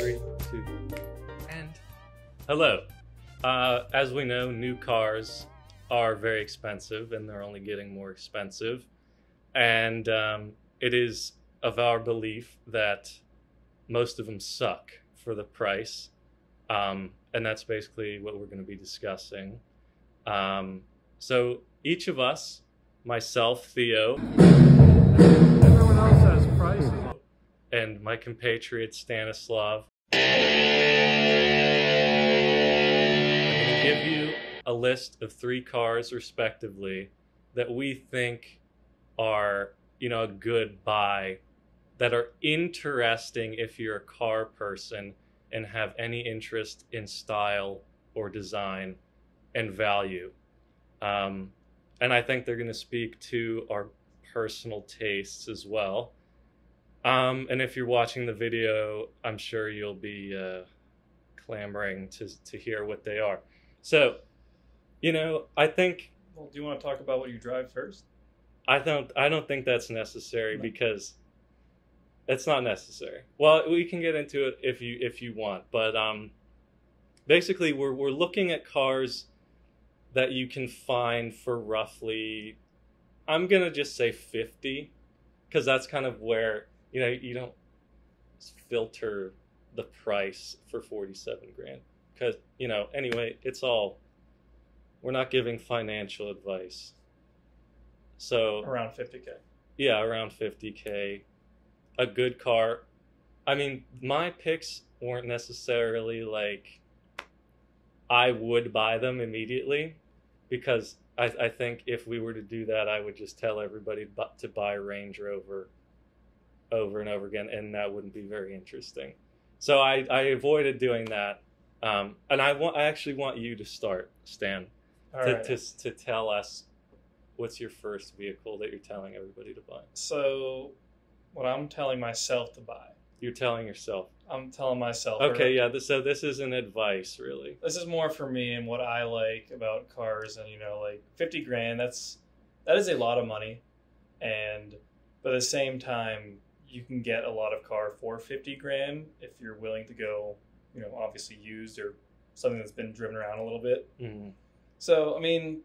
3, 2, and hello. As we know, new cars are very expensive, and they're only getting more expensive. And it is of our belief that most of them suck for the price. And that's basically what we're going to be discussing. So each of us, myself, Theo, Everyone else has prices. and my compatriot Stanislav, I'm going to give you a list of 3 cars respectively that we think are, a good buy, that are interesting if you're a car person and have any interest in style or design and value. And I think they're going to speak to our personal tastes as well. And if you're watching the video, I'm sure you'll be clamoring to hear what they are. So, I think... Well, do you want to talk about what you drive first? I don't think that's necessary, because it's not necessary. Well, we can get into it if you want, but basically we're looking at cars that you can find for roughly, I'm gonna just say 50, because that's kind of where you don't filter the price for 47 grand, because anyway, we're not giving financial advice. So Around 50K. Yeah, around 50K. A good car. I mean, my picks weren't necessarily like I would buy them immediately, because I think if we were to do that, I would just tell everybody to buy Range Rover over and over again, and that wouldn't be very interesting. So I avoided doing that. And I actually want you to start, Stan, to tell us what's your first vehicle that you're telling everybody to buy. So, what I'm telling myself to buy. You're telling yourself. I'm telling myself. Okay, yeah. So this isn't advice, really. This is more for me and what I like about cars, and like 50 grand. That is a lot of money, but at the same time, you can get a lot of car for 50 grand if you're willing to go, obviously used or something that's been driven around a little bit. Mm-hmm. So, I mean,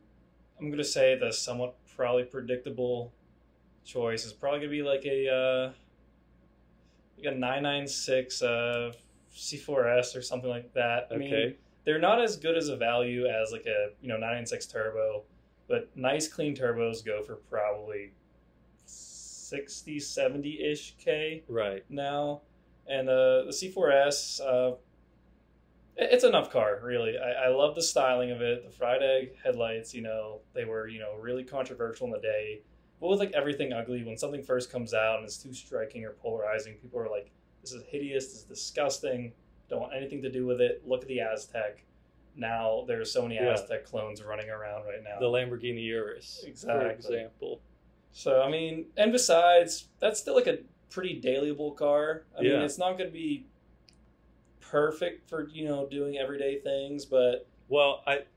I'm going to say the somewhat probably predictable choice is probably going to be like a 996 C4S or something like that. I mean, they're not as good as a value as like a 996 turbo, but nice clean turbos go for probably 60, 70-ish K right now. And the C4S, it's an enough car, really. I love the styling of it. The fried egg headlights, they were, really controversial in the day. But with like everything ugly, when something first comes out and it's too striking or polarizing, people are like, this is hideous, this is disgusting, don't want anything to do with it. Look at the Aztec. Now there's so many Aztec clones running around right now. The Lamborghini Urus, exactly, for example. So, I mean, and besides, that's still like a pretty dailyable car. I mean, it's not going to be perfect for, doing everyday things, but... Well, it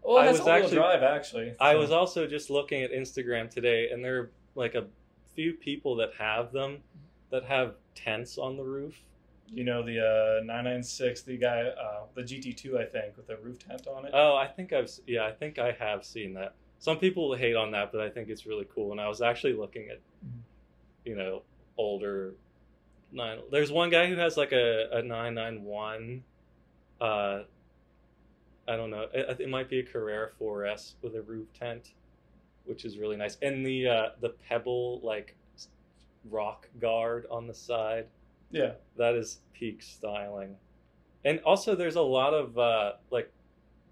has all-wheel drive, actually. So. I was also just looking at Instagram today, and there are like a few people that have them, that have tents on the roof. The 996, the guy, the GT2, I think, with the roof tent on it. Oh, I think I have seen that. Some people hate on that, but I think it's really cool. And I was actually looking at, older there's one guy who has like a 991. I don't know. It might be a Carrera 4S with a roof tent, which is really nice. And the Pebble like rock guard on the side. Yeah, that is peak styling. And also, there's a lot of like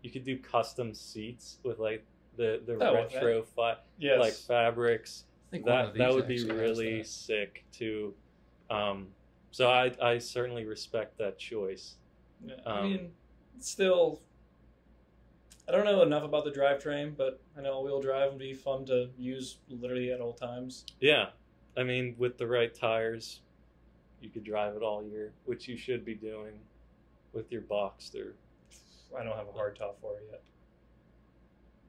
you could do custom seats with like the retro like fabrics. I think that would be really sick too. So I certainly respect that choice. Yeah, I mean, still, I don't know enough about the drivetrain, but I know all-wheel drive would be fun to use literally at all times. Yeah, I mean, with the right tires, you could drive it all year, which you should be doing with your Boxster. I don't have a hard top for it yet.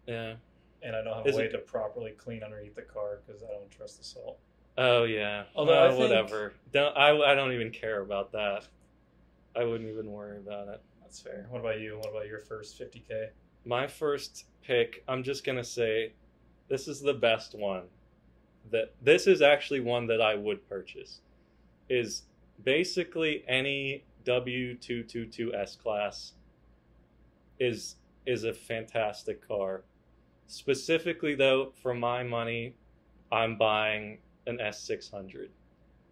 Yeah. And I don't have a way to properly clean underneath the car because I don't trust the salt. Oh yeah. Although I think, whatever. I don't even care about that. I wouldn't even worry about it. That's fair. What about you? What about your first 50K? My first pick, I'm just gonna say, this is the best one. This is actually one that I would purchase. Is basically any W222 S class is a fantastic car. Specifically though, for my money, I'm buying an S600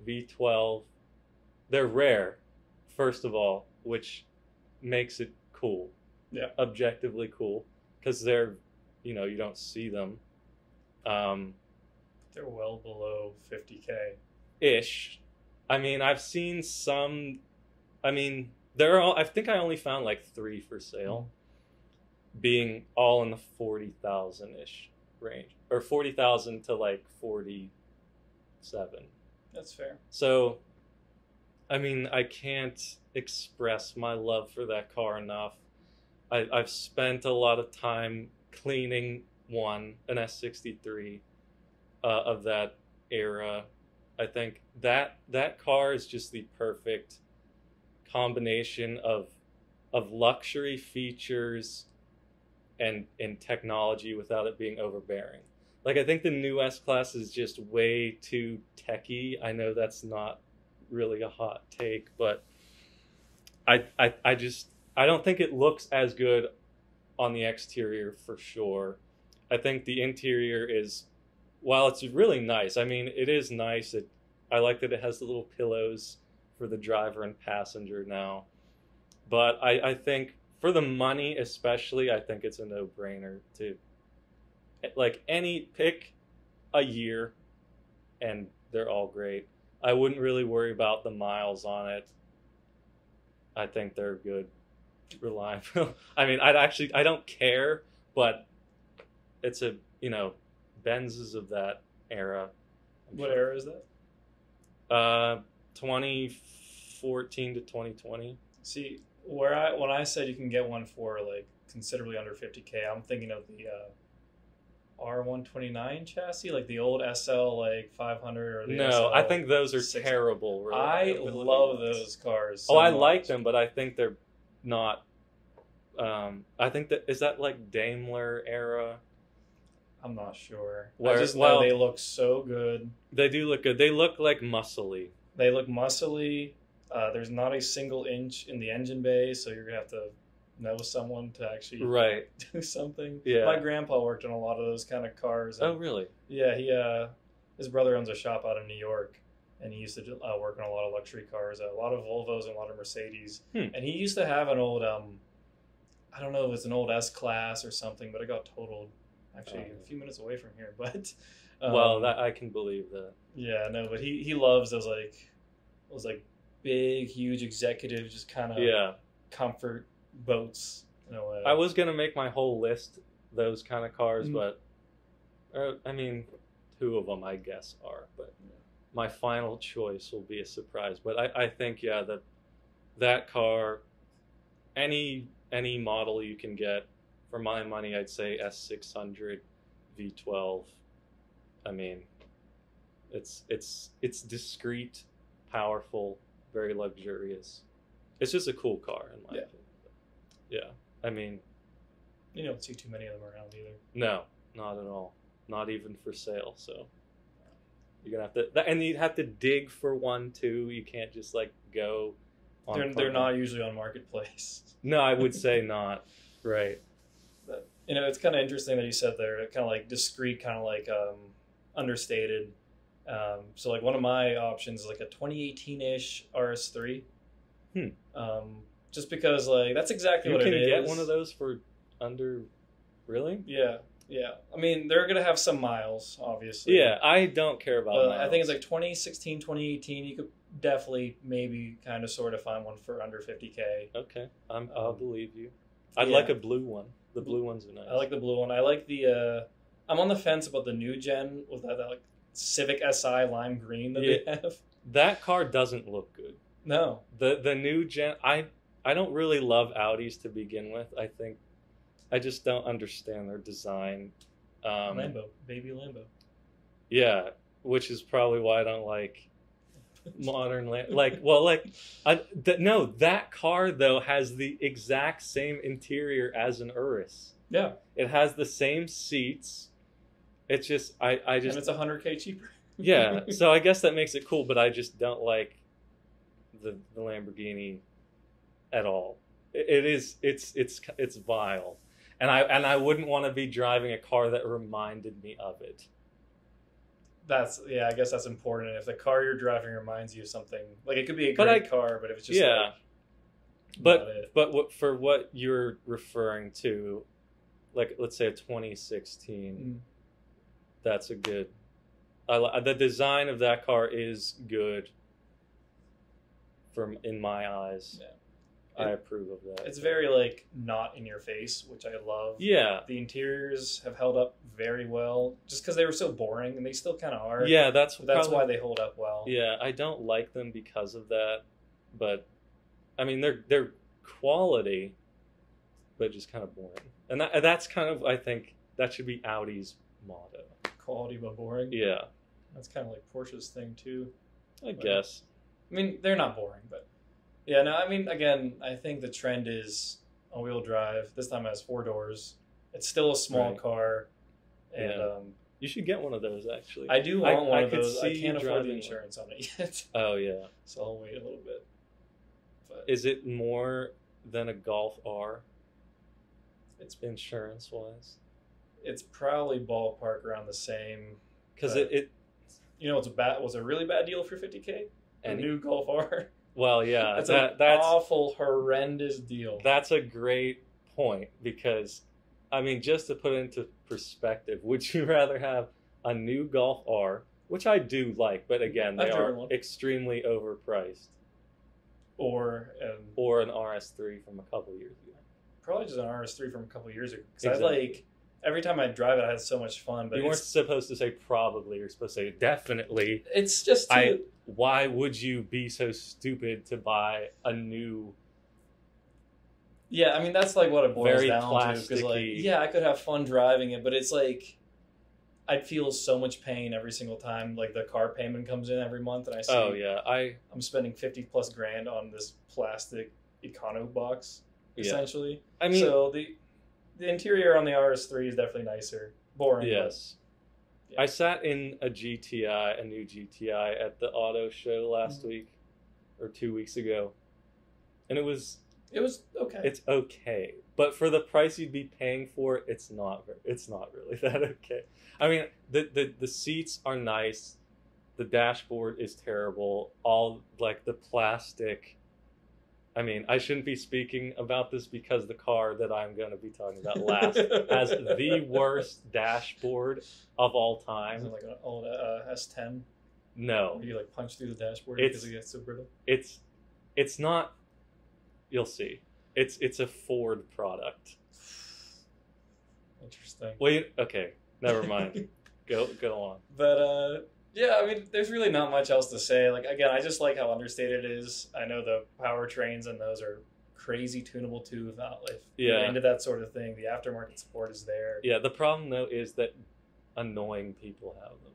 V12. They're rare, first of all, which makes it cool. Yeah. Objectively cool, because they're, you don't see them. They're well below 50K. Ish. I mean, I've seen some. I mean, I think I only found like 3 for sale, being all in the 40,000 ish range, or 40,000 to like 47. That's fair. So, I mean, I can't express my love for that car enough. I've spent a lot of time cleaning an S63 of that era. I think that car is just the perfect combination of luxury features and technology without it being overbearing. Like, I think the new S-Class is just way too techy. I know that's not really a hot take, but I don't think it looks as good on the exterior for sure. I think the interior is, while it's really nice, I mean, it is nice. I like that it has the little pillows for the driver and passenger now. But I think for the money especially, I think it's a no-brainer to, like, pick a year and they're all great. I wouldn't really worry about the miles on it. I think they're good, reliable. I mean, I don't care, but it's a, Benzes of that era. What era is that? 2014 to 2020. See, when I said you can get one for like considerably under 50K, I'm thinking of the R129 chassis, like the old SL like 500 or the No, SL I think those are 600. terrible. I love those cars. I like them, but I think they're not. I think is that like Daimler era. I'm not sure. I just know they look so good. They do look good. They look like muscly. They look muscly. There's not a single inch in the engine bay, so you're gonna have to know someone to actually do something. Yeah. My grandpa worked on a lot of those kind of cars. Oh, really? Yeah, his brother owns a shop out in New York, and he used to work on a lot of luxury cars, a lot of Volvos and a lot of Mercedes. And he used to have an old, I don't know if it's an old S-Class or something, but it got totaled actually a few minutes away from here. But well, that I can believe that. Yeah, no, but he loves those big, huge executive, just kind of comfort boats in a way. I was gonna make my whole list those kind of cars, but I mean, 2 of them I guess are. But my final choice will be a surprise. But I think that car, any model you can get, for my money, I'd say S600 V12. I mean, it's discreet, powerful, very luxurious. It's just a cool car in my opinion. Yeah, I mean, you don't see too many of them around either. No, not at all. Not even for sale. So you're gonna have to, and you'd have to dig for one too. You can't just like go. They're not usually on Marketplace. No, I would say not. Right. But it's kind of interesting that you said they're kind of like discreet, kind of like understated. So like one of my options is like a 2018-ish RS3. Just because like that's exactly what it is. You can get one of those for under, really? Yeah. I mean, they're going to have some miles, obviously. Yeah, I don't care about miles. I think it's like 2016, 2018. You could definitely maybe kind of sort of find one for under 50K. Okay, I'll believe you. I'd like a blue one. The blue ones are nice. I like the blue one. I like the... I'm on the fence about the new gen with that like Civic Si lime green that they have. That car doesn't look good. No. The new gen... I don't really love Audis to begin with. I just don't understand their design. Lambo. Baby Lambo. Yeah, which is probably why I don't like modern no, that car though has the exact same interior as an Urus. Yeah, It has the same seats. It's just I and just it's $100K cheaper. yeah. So I guess that makes it cool, but I just don't like the Lamborghini at all. It's vile, and I wouldn't want to be driving a car that reminded me of it. I guess that's important. If the car you're driving reminds you of something, like it could be a But great car, but if it's just Yeah. like, not it. But for what you're referring to, like let's say a 2016, that's a good. The design of that car is good. In my eyes, Yeah. I approve of that. It's very like not in your face, which I love. Yeah. The interiors have held up very well, just because they were so boring, and they still kind of are. Yeah, that's why they hold up well. Yeah, I don't like them because of that, but I mean they're quality, but just kind of boring. And that's kind of, I think that should be Audi's motto. Quality but boring. Yeah, That's kind of like Porsche's thing too. I guess. I mean, they're not boring, but yeah, no, I mean, again, I think the trend is all-wheel drive. This time it has 4 doors. It's still a small Right. car, and Yeah. You should get one of those actually. I do want one I of could those. I see can't you afford driving the one. insurance on it yet, Oh yeah. so I'll wait a little bit. But Is it more than a Golf R? it's Insurance wise, it's probably ballpark around the same. because But- it You know, was a really bad deal for 50K. A and new Golf R. well yeah That's that's an awful, horrendous deal. That's a great point because, I mean, just to put it into perspective, would you rather have a new Golf R, which I do like, but again, they I've are driven one. extremely overpriced, or or an RS3 from a couple years ago? probably just an RS3 from a couple years ago. Because Exactly. I like every time I drive it, I had so much fun. But You weren't it's, supposed to say probably, you're supposed to say definitely. it's just too, Why would you be so stupid to buy a new? yeah. I mean, that's like what it boils Very down to. Because like, plasticky. yeah, I could have fun driving it, but it's like I'd feel so much pain every single time. Like the car payment comes in every month, and I see Oh yeah, I'm spending 50+ grand on this plastic econo box, Yeah. essentially. I mean, So the interior on the RS3 is definitely nicer. Boring. yes. Yeah. I sat in a new GTI at the auto show last week or 2 weeks ago. And But it was okay. it's okay. But for the price you'd be paying for it, it's not really that okay. I mean, the seats are nice. The dashboard is terrible. All like the plastic. I mean, I shouldn't be speaking about this because the car that I'm going to be talking about last has the worst dashboard of all Is time. it like an old S10? No, Where you like punch through the dashboard It's- because it gets so brittle. it's not. You'll see. It's a Ford product. Interesting. Wait, okay, never mind. Go on. But yeah, I mean, there's really not much else to say. Like again, I just like how understated it is. I know the powertrains and those are crazy tunable too. If you're Yeah. into that sort of thing, the aftermarket support is there. Yeah, the problem though is that annoying people have them.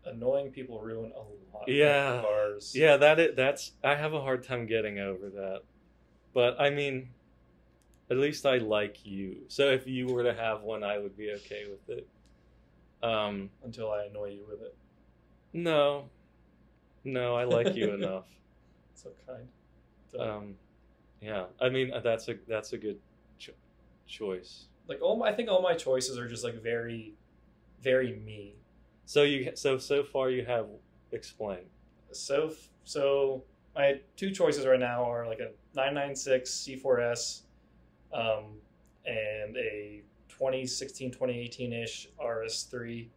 Annoying people ruin a lot Yeah. of cars. Yeah, that's I have a hard time getting over that. But I mean, at least I like you. So if you were to have one, I would be okay with it. Until I annoy you with it. No, I like you enough. So kind. So, Yeah, I mean that's a good choice. like I think all my choices are just like very, very me. So far you have explained. So my 2 choices right now are like a 996 C4S, and a 2016, 2018-ish RS3.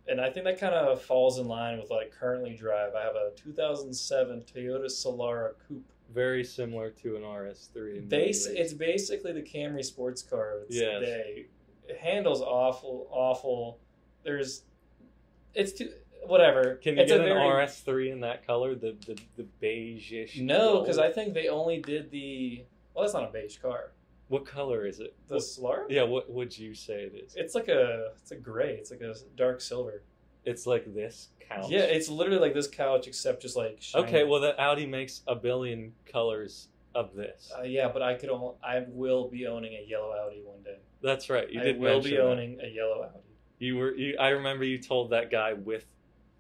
And I think that kind of falls in line with what I currently drive. I have a 2007 Toyota Solara Coupe. Very similar to an RS3. in many ways. It's basically the Camry sports car of its Yes. day. It handles awful. It's too whatever. Can you It's get a an very- RS3 in that color, the beige-ish? No, gold? because I think they only did the. Well, that's not a beige car. What color is it? The Solara. Yeah, what would you say it is? It's a gray. It's like a dark silver. It's like this couch. Yeah, it's literally like this couch, except just like shiny. Okay, well, the Audi makes a billion colors of this. Yeah, but I will be owning a yellow Audi one day. That's right. You I did will mention be that. owning a yellow Audi. I remember you told that guy with.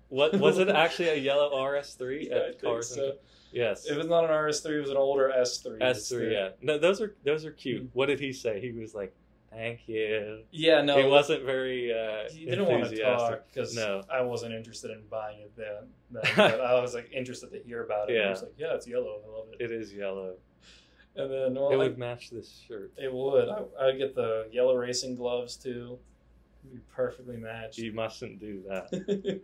What was it actually a yellow RS3 Yeah, I at think Cars? so. Yes. It was not an RS3. It was an older S3. S3. Yeah. No, those are cute. What did he say? He was like, "Thank you." Yeah, no. He wasn't very. He didn't want to enthusiastic. talk because No. I wasn't interested in buying it then. But I was like interested to hear about it. Yeah. I was like, yeah, it's yellow. I love it. It is yellow. And then well, It would match this shirt. It would. I'd get the yellow racing gloves too. It'd be perfectly matched. You mustn't do that.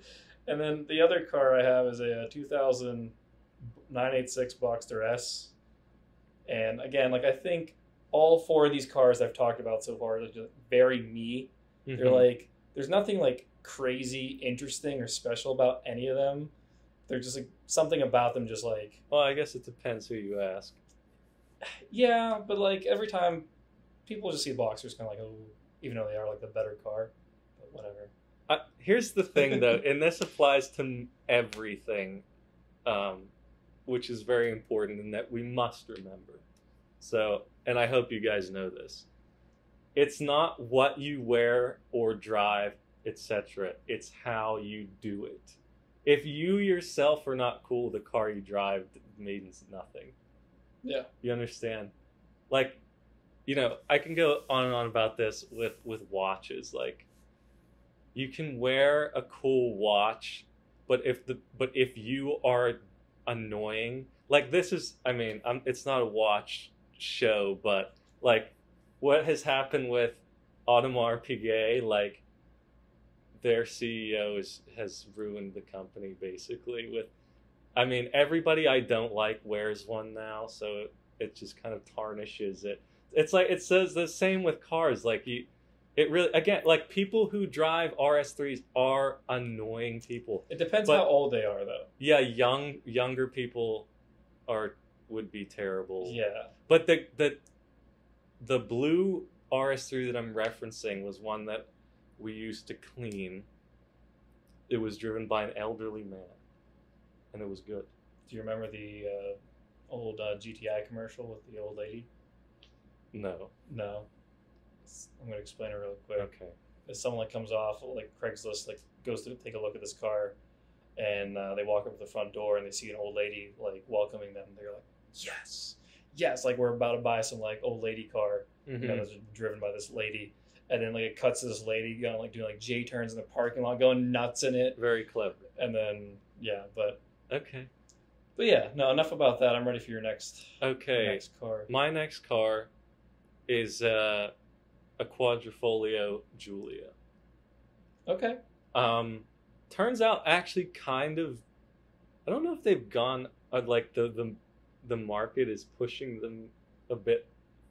And then the other car I have is a 2000 986 Boxster S. And again, like I think all four of these cars I've talked about so far are just very me. Mm-hmm. They're like, there's nothing like crazy interesting or special about any of them. They're just like something about them just like, Well, I guess it depends who you ask. yeah, but like every time people just see Boxsters kind of like, oh, even though they are like the better car, but whatever. Here's the thing, though, and this applies to everything, which is very important, and that we must remember. So, and I hope you guys know this. It's not what you wear or drive, etc. It's how you do it. If you yourself are not cool, the car you drive means nothing. Yeah. You understand? Like, you know, I can go on and on about this with watches. Like, you can wear a cool watch, but if you are annoying, like this is, I mean, it's not a watch show, but like what has happened with Audemars Piguet, like their CEO has ruined the company basically. With, I mean, everybody I don't like wears one now, so it just kind of tarnishes it. It's like, it says the same with cars. Like it really, again, like people who drive RS3s are annoying people. It depends how old they are, though. Yeah, younger people would be terrible. Yeah. But the blue RS3 that I'm referencing was one that we used to clean. It was driven by an elderly man, and it was good. Do you remember the old GTI commercial with the old lady? No. No. I'm going to explain it real quick. Okay. If someone like comes off like Craigslist, like goes to take a look at this car, and they walk up to the front door and they see an old lady like welcoming them. They're like, yes, like we're about to buy some like old lady car, Mm-hmm. you know, that's driven by this lady. And then like it cuts to this lady, you know, like doing like J turns in the parking lot, going nuts in it. Very clever. And then Okay. but yeah, no, enough about that. I'm ready for your next car. My next car is a Quadrifoglio Giulia. Okay. Turns out actually kind of, I don't know if they've gone, like the market is pushing them a bit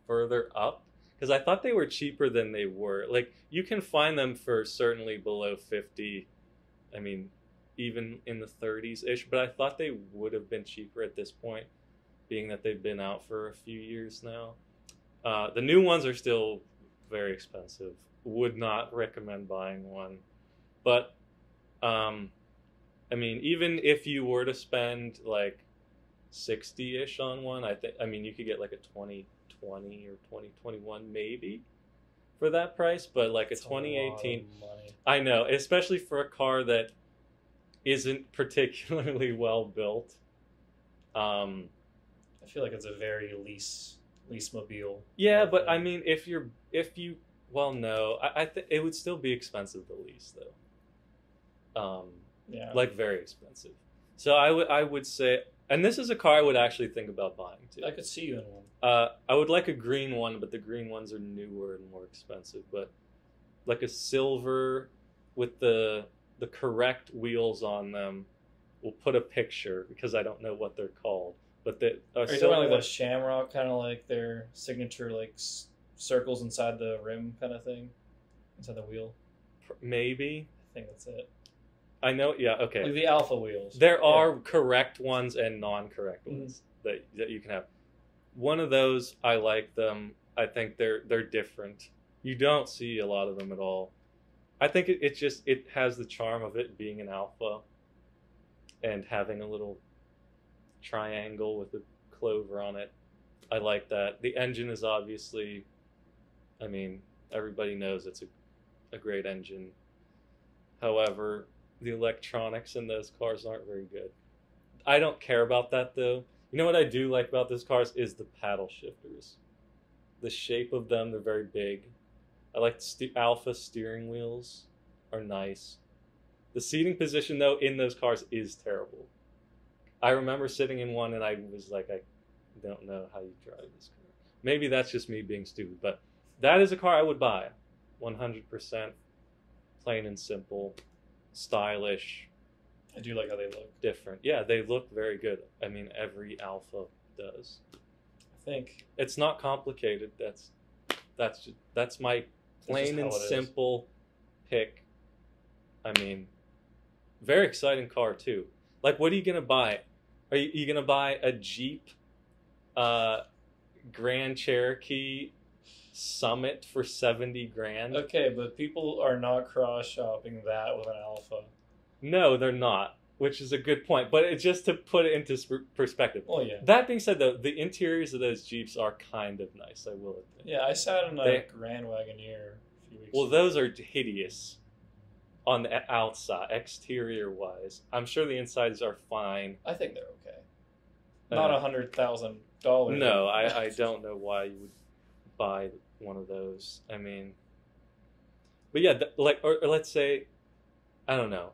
further up, because I thought they were cheaper than they were. Like you can find them for certainly below 50. I mean, even in the 30s-ish, but I thought they would have been cheaper at this point, being that they've been out for a few years now. The new ones are still very expensive. Would not recommend buying one. But, I mean, even if you were to spend like 60-ish on one, I mean, you could get like a 2020 or 2021 maybe for that price, but like That's a 2018, a lot of money. I know, especially for a car that isn't particularly well built. I feel like it's a very lease mobile. Yeah, but I mean, if you, well, no, I think it would still be expensive to lease though. Yeah. Like very expensive. So I would say, and this is a car I would actually think about buying too. I could see you in one. I would like a green one, but the green ones are newer and more expensive. But like a silver with the correct wheels on them. We'll put a picture because I don't know what they're called. But are you talking about like the Shamrock, kind of like their signature like circles inside the rim kind of thing, inside the wheel? Maybe. I think that's it. I know. Yeah. Okay. Like the Alpha wheels. There are correct ones and non-correct ones that you can have. One of those, I like them. I think they're different. You don't see a lot of them at all. I think it has the charm of it being an alpha and having a little triangle with a clover on it. I like that. The engine is obviously, I mean, everybody knows it's a great engine. However, the electronics in those cars aren't very good. I don't care about that though. You know what I do like about those cars is the paddle shifters. The shape of them, they're very big. I like Alpha steering wheels are nice. The seating position though in those cars is terrible. I remember sitting in one and I was like, I don't know how you drive this car. Maybe that's just me being stupid, but that is a car I would buy. 100%. Plain and simple. Stylish. I do like how they look. Different. Yeah, they look very good. I mean, every Alpha does. I think it's not complicated. That's my plain and simple pick. I mean, very exciting car too. Like, what are you gonna buy? Are you gonna buy a Jeep Grand Cherokee Summit for 70 grand? Okay, but people are not cross shopping that with an Alpha. No, they're not, which is a good point. But it's just to put it into perspective. Oh yeah. That being said, though, the interiors of those Jeeps are kind of nice. I will admit. Yeah, I sat in a Grand Wagoneer a few weeks ago. Well, those are hideous on the outside, exterior wise. I'm sure the insides are fine. I think they're okay. Not $100,000. No, I don't know why you would buy one of those. I mean, but yeah, or let's say, I don't know.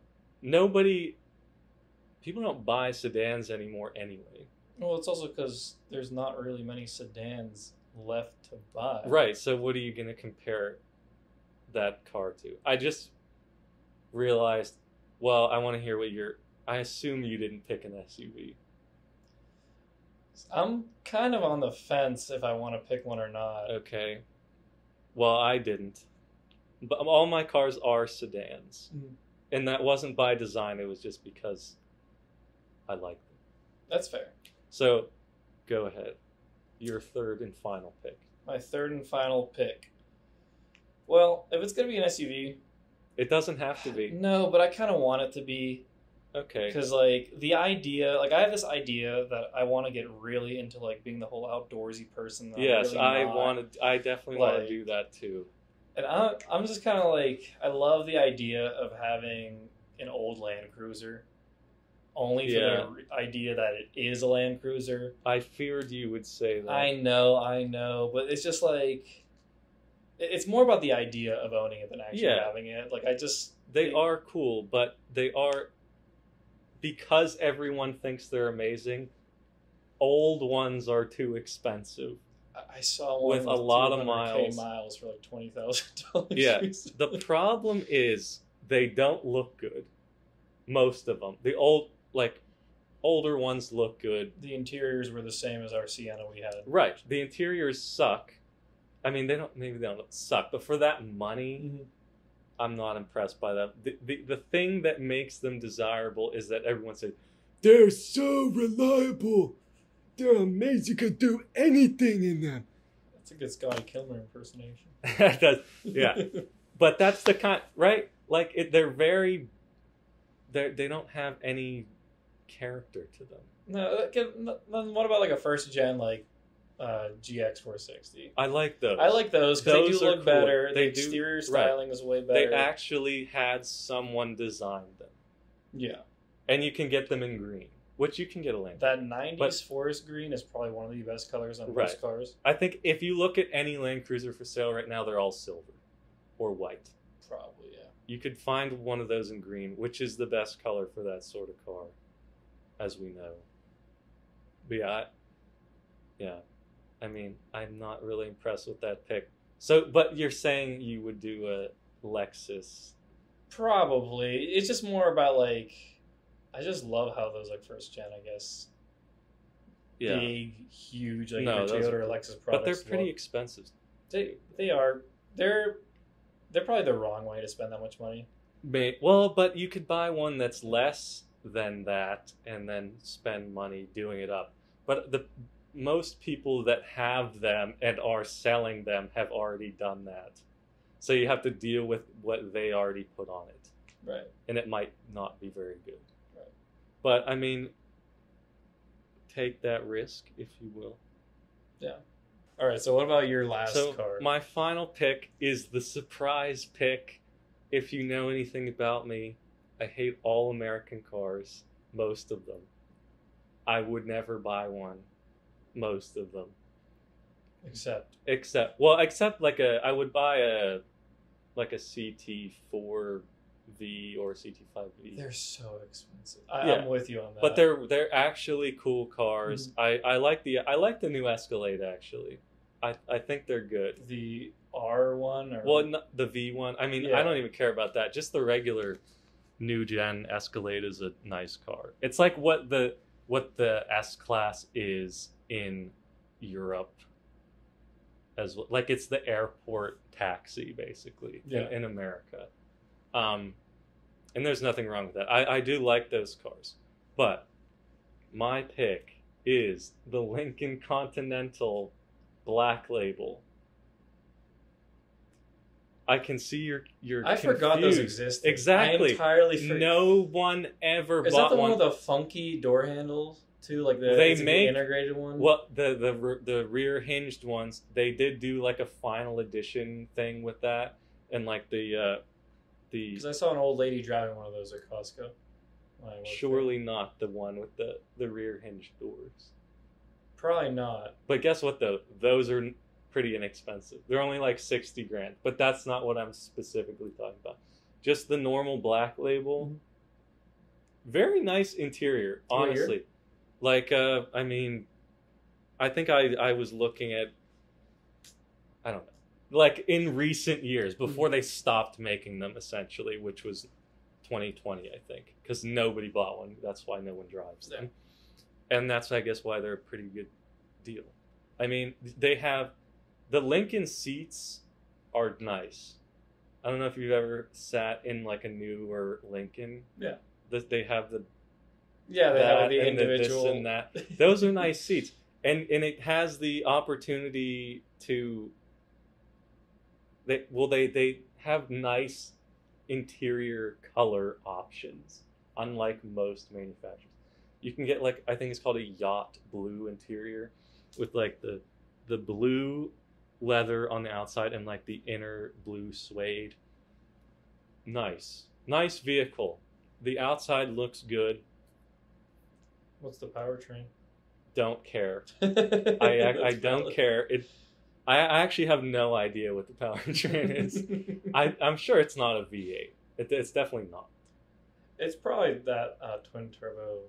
People don't buy sedans anymore anyway. Well, it's also because there's not really many sedans left to buy. Right, so what are you going to compare that car to? I just realized, well, I want to hear I assume you didn't pick an SUV. I'm kind of on the fence if I want to pick one or not. Okay. Well, I didn't. But all my cars are sedans. Mm-hmm. And that wasn't by design, it was just because I like them. That's fair. So, go ahead. Your third and final pick. My third and final pick. Well, if it's going to be an SUV... It doesn't have to be. No, but I kind of want it to be. Okay. Because, like, the idea... Like, I have this idea that I want to get really into, like, being the whole outdoorsy person. Yes, I definitely want to do that, too. And I'm just kind of like... I love the idea of having an old Land Cruiser. Only for the idea that it is a Land Cruiser. I feared you would say that. I know. But it's just like... It's more about the idea of owning it than actually having it. Like, They are cool, but they are... Because everyone thinks they're amazing, old ones are too expensive. I saw one with a lot of miles for like $20,000. Yeah. The problem is they don't look good. Most of them. The older ones look good. The interiors were the same as our Sienna we had. Right. The interiors suck. I mean, maybe they don't suck, but for that money, I'm not impressed by that. The thing that makes them desirable is that everyone says, they're so reliable. They're amazing. You can do anything in them. That's a good Scotty Kilmer impersonation. That does, yeah. But that's the kind, right? Like, they're very... They don't have any character to them. No, what about like a first gen like GX 460? I like those. I like those because they do look cool. better. The exterior styling is way better. They actually had someone design them. Yeah. And you can get them in green, which you can get a Land Cruiser. That 90s forest green is probably one of the best colors on most cars. I think if you look at any Land Cruiser for sale right now, they're all silver or white. Probably, yeah. You could find one of those in green, which is the best color for that sort of car, as we know. But yeah. I mean, I'm not really impressed with that pick. So, but you're saying you would do a Lexus? Probably. It's just more about like, I just love how those like first gen, I guess. Yeah. Big, huge, like Toyota or Lexus products. But they're pretty expensive. They are. They're probably the wrong way to spend that much money. Well, but you could buy one that's less than that and then spend money doing it up. But most people that have them and are selling them have already done that. So you have to deal with what they already put on it. Right. And it might not be very good. Right. But, I mean, take that risk, if you will. Yeah. All right, so what about your last So car? my final pick is the surprise pick. If you know anything about me, I hate all American cars, most of them. I would never buy one, most of them. Except I would buy a CT4V or CT5V. they're so expensive. Yeah. I'm with you on that. But they're actually cool cars. Mm-hmm. I like the new Escalade actually. I think they're good. The R1 or Well, the V1. I mean, Yeah. I don't even care about that. Just the regular new gen Escalade is a nice car. It's like what the S-Class is in Europe, as well. Like it's the airport taxi basically in America. And there's nothing wrong with that. I do like those cars, but my pick is the Lincoln Continental Black Label. I can see you're I forgot those confused. existed. Exactly. I entirely forgot. No one ever Is bought that the one one. with the funky door handles too? Like the They it's like make- the integrated one. Well, the rear hinged ones, they did do like a final edition thing with that, and like the Because I saw an old lady driving one of those at Costco. when I worked there. surely not the one with the rear hinged doors. Probably not. But guess what though? Those are pretty inexpensive. They're only like 60 grand. But that's not what I'm specifically talking about. Just the normal Black Label. Mhm. Very nice interior, What year? honestly. Like I mean, I think I was looking at, I don't know, like in recent years before they stopped making them essentially, which was 2020, I think, because nobody bought one. That's why no one drives them. And that's, I guess, why they're a pretty good deal. I mean, they have the Lincoln seats are nice. I don't know if you've ever sat in like a newer Lincoln. Yeah. They have the Yeah, they have the and individual. the this and that. Those are nice seats, and it has the opportunity to. They have nice interior color options, unlike most manufacturers. You can get like, I think it's called a yacht blue interior, with like the blue leather on the outside and like the inner blue suede. Nice vehicle. The outside looks good. What's the powertrain? Don't care. I don't care. I actually have no idea what the powertrain is. I'm sure it's not a V8. It's definitely not. It's probably that twin turbo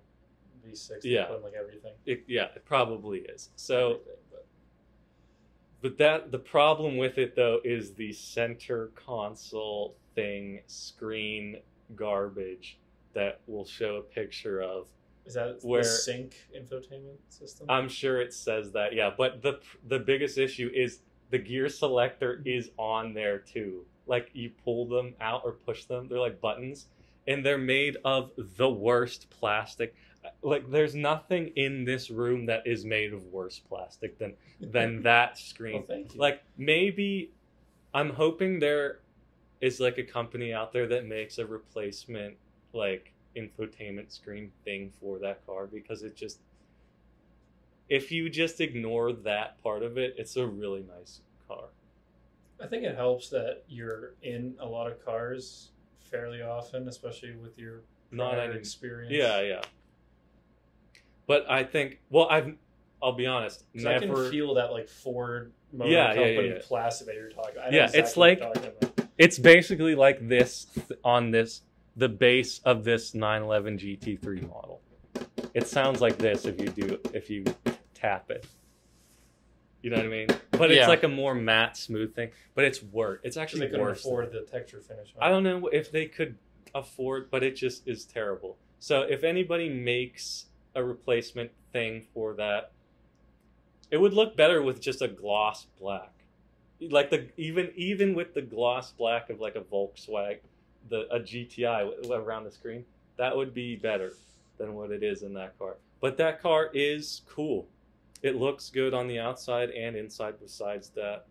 V6. Yeah. That put in, like everything. It probably is. So, Everything, but the problem with it though is the center console thing, screen garbage that will show a picture of. is that Where- the sync infotainment system? I'm sure it says that, yeah. But the biggest issue is the gear selector is on there too. Like you pull them out or push them, they're like buttons, and they're made of the worst plastic. Like there's nothing in this room that is made of worse plastic than that screen. Well, thank you. Like maybe I'm hoping there is like a company out there that makes a replacement like infotainment screen thing for that car, because it just, if you just ignore that part of it, it's a really nice car. I think it helps that you're in a lot of cars fairly often, especially with your Not prior any- experience. Yeah. But I think, well, I'll be honest, 'Cause I never. can feel that like Ford Motor Yeah, Company yeah. plastic that you're talking about. I know Yeah, exactly it's what like- you're talking about. It's basically like this on the base of this 911 GT3 model. It sounds like this if you tap it. You know what I mean? But it's Yeah. like a more matte, smooth thing. But it's worse. It's They actually couldn't worse. afford the texture finish. I don't know if they could afford, but it just is terrible. So if anybody makes a replacement thing for that, it would look better with just a gloss black. Like even with the gloss black of like a Volkswagen, a GTI around the screen, that would be better than what it is in that car. But that car is cool. It looks good on the outside and inside, besides that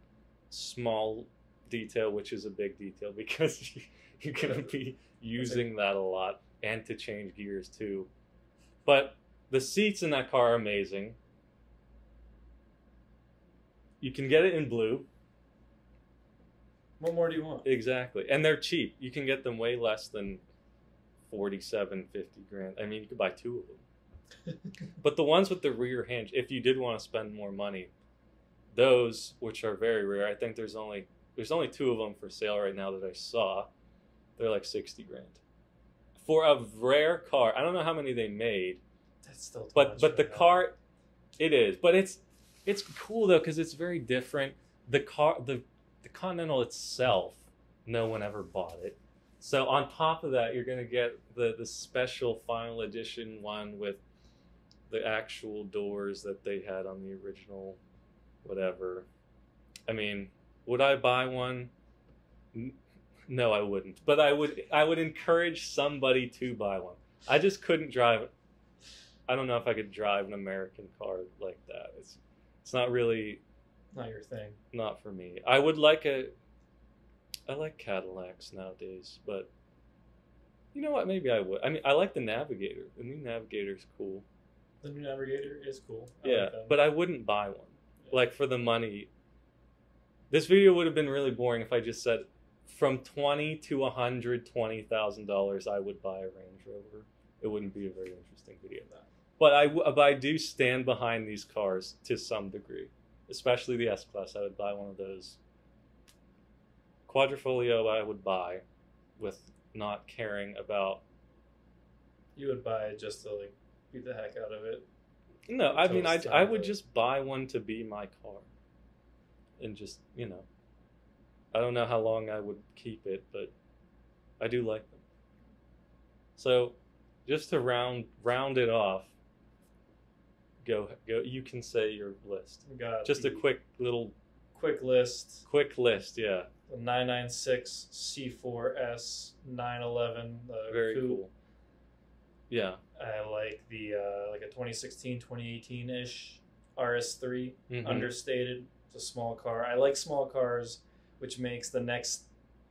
small detail, which is a big detail because you're going to be using that a lot, and to change gears too. But the seats in that car are amazing. You can get it in blue. What more do you want? Exactly. And they're cheap. You can get them way less than 47, 50 grand. I mean, you could buy two of them. But the ones with the rear hinge, if you did want to spend more money, those, which are very rare, I think there's only two of them for sale right now that I saw. They're like 60 grand. For a rare car, I don't know how many they made. That's still too but much the for car, it is. But it's cool though because it's very different. The Continental itself, no one ever bought it. So on top of that, you're gonna get the special final edition one with the actual doors that they had on the original, whatever. I mean, would I buy one? No, I wouldn't. But I would encourage somebody to buy one. I just couldn't drive. I don't know if I could drive an American car like that. It's not really. Not your thing. Not for me. I like Cadillacs nowadays, but you know what? Maybe I would. I mean, I like the Navigator. The new Navigator's cool. The new Navigator is cool. I Yeah, like them. but I wouldn't buy one. Yeah. Like for the money. This video would have been really boring if I just said from $20,000 to $120,000 I would buy a Range Rover. It wouldn't be a very interesting video. But I do stand behind these cars to some degree. Especially the S-Class, I would buy one of those. Quadrifoglio I would buy with not caring about... You would buy it just to like beat the heck out of it. No, I mean, Toast I down would the- just buy one to be my car. And just, you know. I don't know how long I would keep it, but I do like them. So, just to round it off, go. You can say your list. We got Just a the quick list. list, yeah. The 996 C4S 911. Very coupe. cool. Yeah. I like the like a 2016, 2018-ish RS3. Mhm. Understated. It's a small car. I like small cars, which makes the next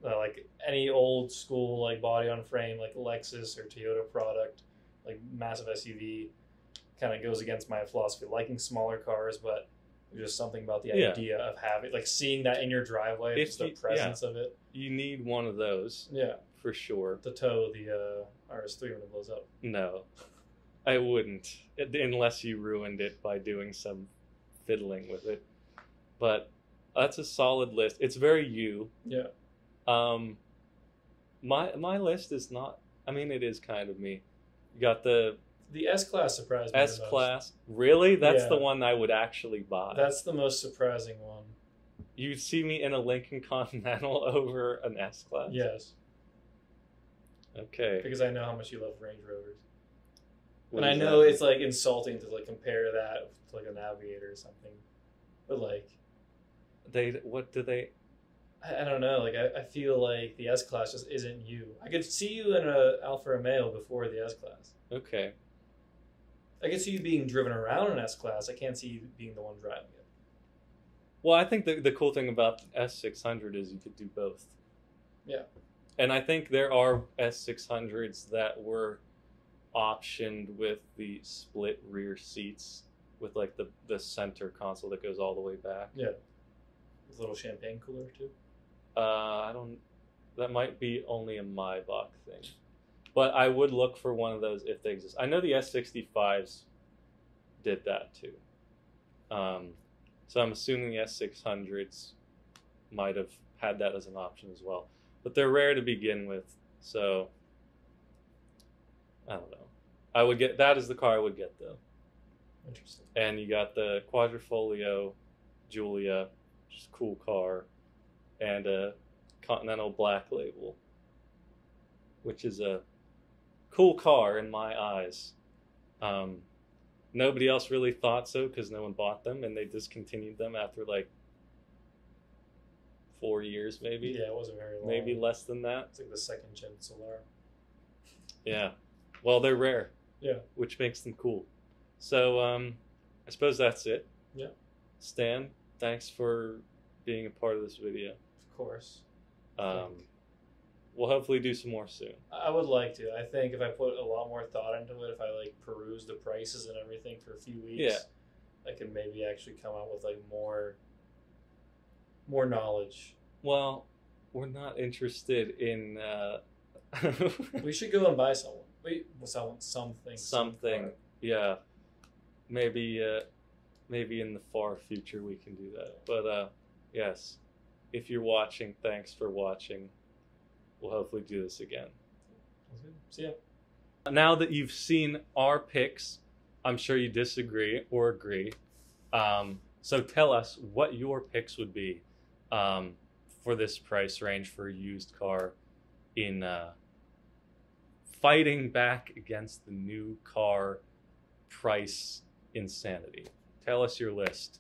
like any old school like body on frame like Lexus or Toyota product, like massive SUV, kind of goes against my philosophy. Liking smaller cars, but there's just something about the Yeah. idea of having like seeing that in your driveway, If just the you- presence of it. You need one of those Yeah, for sure. to tow the RS3 when it blows up. No, I wouldn't, unless you ruined it by doing some fiddling with it. But that's a solid list. It's very you. Yeah, My list is not. I mean, it is kind of me. You got the the S-Class surprised me the most. S-Class. Really? That's Yeah. the one I would actually buy. That's the most surprising one. You'd see me in a Lincoln Continental over an S-Class? Yes, Okay. because I know how much you love Range Rovers. What And I is know that? it's like insulting to like compare that to like a Navigator or something, but like What do they... I don't know. Like I feel like the S Class just isn't you. I could see you in a Alfa Romeo before the S Class. Okay. I could see you being driven around an S Class. I can't see you being the one driving it. Well, I think the cool thing about S600 is you could do both. Yeah. And I think there are S600s that were optioned with the split rear seats with like the center console that goes all the way back. Yeah. With a little champagne cooler too. That might be only a Maybach thing. But I would look for one of those if they exist. I know the S65s did that too. So I'm assuming the S600s might have had that as an option as well. But they're rare to begin with, so I don't know. I would get that as the car I would get though. Interesting. And you got the Quadrifoglio Giulia, which is a cool car, and a Continental Black Label, which is a cool car in my eyes. Nobody else really thought so because no one bought them, and they discontinued them after like 4 years, maybe. Yeah, it wasn't very long. Maybe less than that. It's like the second gen Solar. Yeah. Well, they're rare. Yeah. Which makes them cool. So, I suppose that's it. Yeah. Stan, thanks for being a part of this video. Of Of course. We'll hopefully do some more soon. I would like to. I think if I put a lot more thought into it, if I like peruse the prices and everything for a few weeks, I can maybe actually come out with like more knowledge. Well, we're not interested in. We should go and buy someone. Something. Something. Yeah. Maybe in the far future we can do that. But yes, if you're watching, thanks for watching. We'll hopefully do this again. Sounds good. See ya. Now that you've seen our picks, I'm sure you disagree or agree. So tell us what your picks would be for this price range for a used car in fighting back against the new car price insanity. Tell us your list.